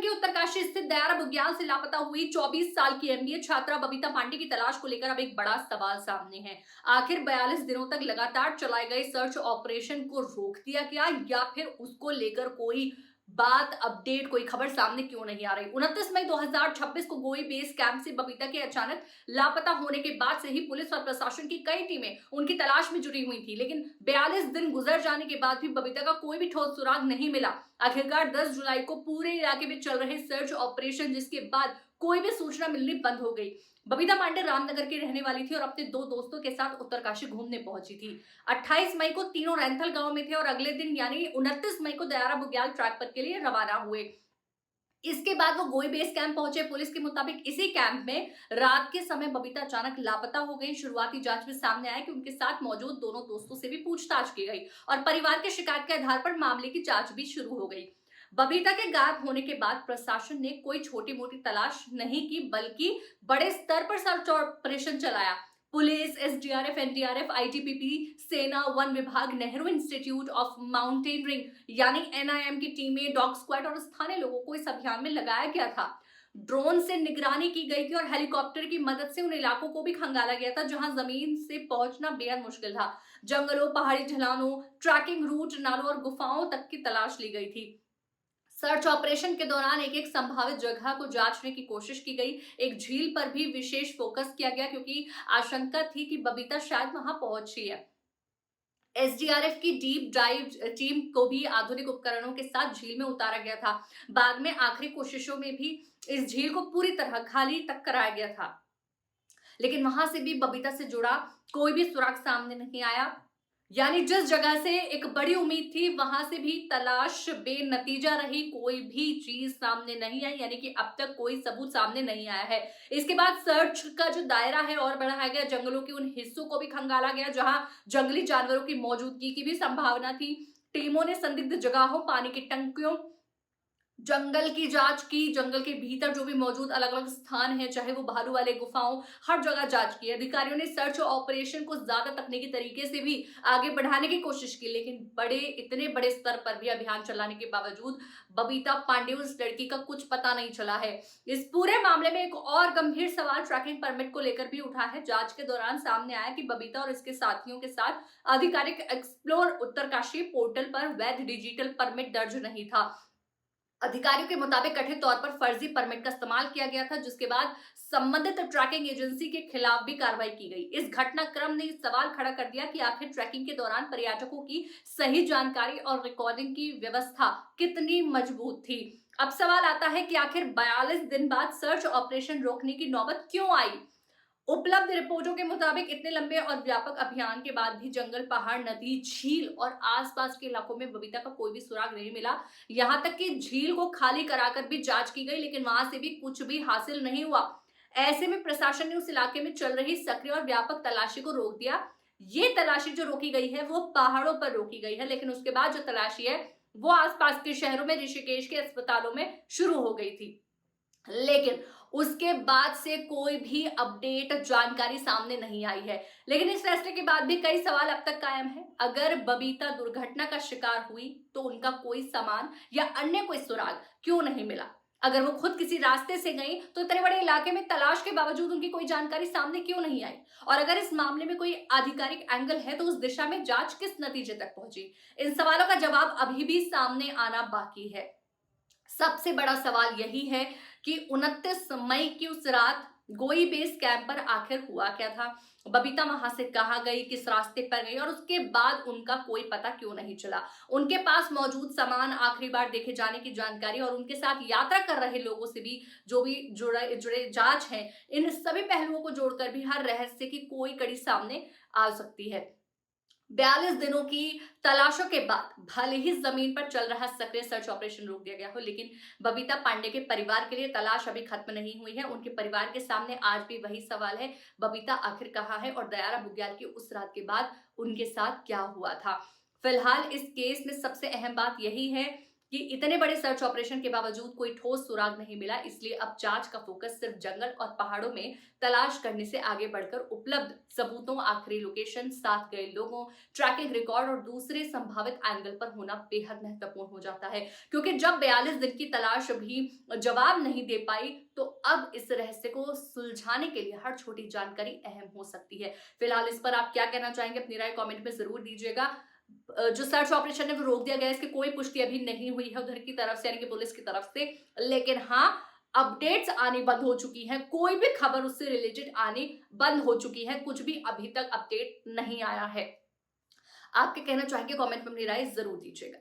उत्तराखंड के उत्तरकाशी स्थित दयारा बुग्याल से लापता हुई 24 साल की एमबीए छात्रा बबीता पांडे की तलाश को लेकर अब एक बड़ा सवाल सामने है। आखिर 42 दिनों तक लगातार चलाए गए सर्च ऑपरेशन को रोक दिया गया या फिर उसको लेकर कोई बात अपडेट कोई खबर सामने क्यों नहीं आ रही। 29 मई 2026 को गोई बेस कैंप से बबीता के अचानक लापता होने के बाद से ही पुलिस और प्रशासन की कई टीमें उनकी तलाश में जुटी हुई थी, लेकिन 42 दिन गुजर जाने के बाद भी बबीता का कोई भी ठोस सुराग नहीं मिला। आखिरकार 10 जुलाई को पूरे इलाके में चल रहे सर्च ऑपरेशन जिसके बाद कोई भी सूचना मिलनी बंद हो गई। बबीता पांडे रामनगर की रहने वाली थी और अपने 2 दोस्तों के साथ उत्तरकाशी घूमने पहुंची थी। 28 मई को तीनों रैंथल गांव में थे और अगले दिन यानी 29 मई को दयारा बुग्याल ट्रैक पर के लिए रवाना हुए। इसके बाद वो गोई बेस कैंप पहुंचे। पुलिस के मुताबिक इसी कैंप में रात के समय बबीता अचानक लापता हो गई। शुरुआती जांच में सामने आया कि उनके साथ मौजूद दोनों दोस्तों से भी पूछताछ की गई और परिवार के शिकायत के आधार पर मामले की जांच भी शुरू हो गई। बबीता के गायब होने के बाद प्रशासन ने कोई छोटी मोटी तलाश नहीं की, बल्कि बड़े स्तर पर सर्च ऑपरेशन चलाया। पुलिस, एसडीआरएफ, एनडीआरएफ, आईटीबीपी, सेना, वन विभाग, नेहरू इंस्टीट्यूट ऑफ माउंटेनियरिंग यानी एनआईएम की टीमें, डॉग स्क्वाड और स्थानीय लोगों को इस अभियान में लगाया गया था। ड्रोन से निगरानी की गई थी और हेलीकॉप्टर की मदद से उन इलाकों को भी खंगाला गया था जहां जमीन से पहुंचना बेहद मुश्किल था। जंगलों, पहाड़ी ढलानों, ट्रैकिंग रूट, नालों और गुफाओं तक की तलाश ली गई थी। सर्च ऑपरेशन के दौरान एक एक संभावित जगह को जांचने की कोशिश की गई। एक झील पर भी विशेष फोकस किया गया क्योंकि आशंका थी कि बबीता शायद वहां पहुंची है। एसडीआरएफ की डीप डाइव टीम को भी आधुनिक उपकरणों के साथ झील में उतारा गया था। बाद में आखिरी कोशिशों में भी इस झील को पूरी तरह खाली तक कराया गया था, लेकिन वहां से भी बबीता से जुड़ा कोई भी सुराग सामने नहीं आया। यानी जिस जगह से एक बड़ी उम्मीद थी वहां से भी तलाश बेनतीजा रही, कोई भी चीज सामने नहीं आई, यानी कि अब तक कोई सबूत सामने नहीं आया है। इसके बाद सर्च का जो दायरा है और बढ़ाया गया। जंगलों के उन हिस्सों को भी खंगाला गया जहां जंगली जानवरों की मौजूदगी की भी संभावना थी। टीमों ने संदिग्ध जगहों, पानी की टंकियों, जंगल की जांच की। जंगल के भीतर जो भी मौजूद अलग अलग स्थान है, चाहे वो भालू वाले गुफाओं, हर जगह जांच की। अधिकारियों ने सर्च ऑपरेशन को ज्यादा तकनीकी तरीके से भी आगे बढ़ाने की कोशिश की, लेकिन इतने बड़े स्तर पर भी अभियान चलाने के बावजूद बबीता पांडे उस लड़की का कुछ पता नहीं चला है। इस पूरे मामले में एक और गंभीर सवाल ट्रैकिंग परमिट को लेकर भी उठा है। जांच के दौरान सामने आया कि बबीता और इसके साथियों के साथ आधिकारिक एक्सप्लोर उत्तरकाशी पोर्टल पर वैध डिजिटल परमिट दर्ज नहीं था। अधिकारियों के मुताबिक कथित तौर पर फर्जी परमिट का इस्तेमाल किया गया था, जिसके बाद संबंधित ट्रैकिंग एजेंसी के खिलाफ भी कार्रवाई की गई। इस घटनाक्रम ने सवाल खड़ा कर दिया कि आखिर ट्रैकिंग के दौरान पर्यटकों की सही जानकारी और रिकॉर्डिंग की व्यवस्था कितनी मजबूत थी। अब सवाल आता है कि आखिर 42 दिन बाद सर्च ऑपरेशन रोकने की नौबत क्यों आई। उपलब्ध रिपोर्टों के मुताबिक इतने लंबे और व्यापक अभियान के बाद भी जंगल, पहाड़, नदी, झील और आसपास के इलाकों में बबीता का कोई भी सुराग नहीं मिला। यहां तक कि झील को खाली कराकर भी जांच की गई, लेकिन वहां से भी कुछ भी हासिल नहीं हुआ। ऐसे में प्रशासन ने उस इलाके में चल रही सक्रिय और व्यापक तलाशी को रोक दिया। ये तलाशी जो रोकी गई है वो पहाड़ों पर रोकी गई है, लेकिन उसके बाद जो तलाशी है वो आसपास के शहरों में, ऋषिकेश के अस्पतालों में शुरू हो गई थी। लेकिन उसके बाद से कोई भी अपडेट, जानकारी सामने नहीं आई है। लेकिन इस फैसले के बाद भी कई सवाल अब तक कायम है। अगर बबीता दुर्घटना का शिकार हुई तो उनका कोई सामान या अन्य कोई सुराग क्यों नहीं मिला। अगर वो खुद किसी रास्ते से गई तो इतने बड़े इलाके में तलाश के बावजूद उनकी कोई जानकारी सामने क्यों नहीं आई। और अगर इस मामले में कोई आधिकारिक एंगल है तो उस दिशा में जांच किस नतीजे तक पहुंची। इन सवालों का जवाब अभी भी सामने आना बाकी है। सबसे बड़ा सवाल यही है कि 29 मई की उस रात गोई बेस कैंप पर आखिर हुआ क्या था। बबीता वहां से कहां गई, किस रास्ते पर गई और उसके बाद उनका कोई पता क्यों नहीं चला। उनके पास मौजूद सामान, आखिरी बार देखे जाने की जानकारी और उनके साथ यात्रा कर रहे लोगों से भी जो भी जुड़े जांच है, इन सभी पहलुओं को जोड़कर भी हर रहस्य की कोई कड़ी सामने आ सकती है। 42 दिनों की तलाशों के बाद भले ही जमीन पर चल रहा सक्रिय सर्च ऑपरेशन रोक दिया गया हो, लेकिन बबीता पांडे के परिवार के लिए तलाश अभी खत्म नहीं हुई है। उनके परिवार के सामने आज भी वही सवाल है, बबीता आखिर कहाँ है और दयारा बुग्याल की उस रात के बाद उनके साथ क्या हुआ था। फिलहाल इस केस में सबसे अहम बात यही है कि इतने बड़े सर्च ऑपरेशन के बावजूद कोई ठोस सुराग नहीं मिला, इसलिए अब जांच का फोकस सिर्फ जंगल और पहाड़ों में तलाश करने से आगे बढ़कर उपलब्ध सबूतों, आखिरी लोकेशन, साथ गए लोगों, ट्रैकिंग रिकॉर्ड और दूसरे संभावित एंगल पर होना बेहद महत्वपूर्ण हो जाता है। क्योंकि जब 42 दिन की तलाश भी जवाब नहीं दे पाई, तो अब इस रहस्य को सुलझाने के लिए हर छोटी जानकारी अहम हो सकती है। फिलहाल इस पर आप क्या कहना चाहेंगे, अपनी राय कमेंट में जरूर दीजिएगा। जो सर्च ऑपरेशन है वो रोक दिया गया है, इसकी कोई पुष्टि अभी नहीं हुई है उधर की तरफ से, यानी कि पुलिस की तरफ से, लेकिन हाँ, अपडेट्स आनी बंद हो चुकी हैं, कोई भी खबर उससे रिलेटेड आनी बंद हो चुकी है, कुछ भी अभी तक अपडेट नहीं आया है। आप क्या कहना चाहेंगे, कमेंट में अपनी राय जरूर दीजिएगा।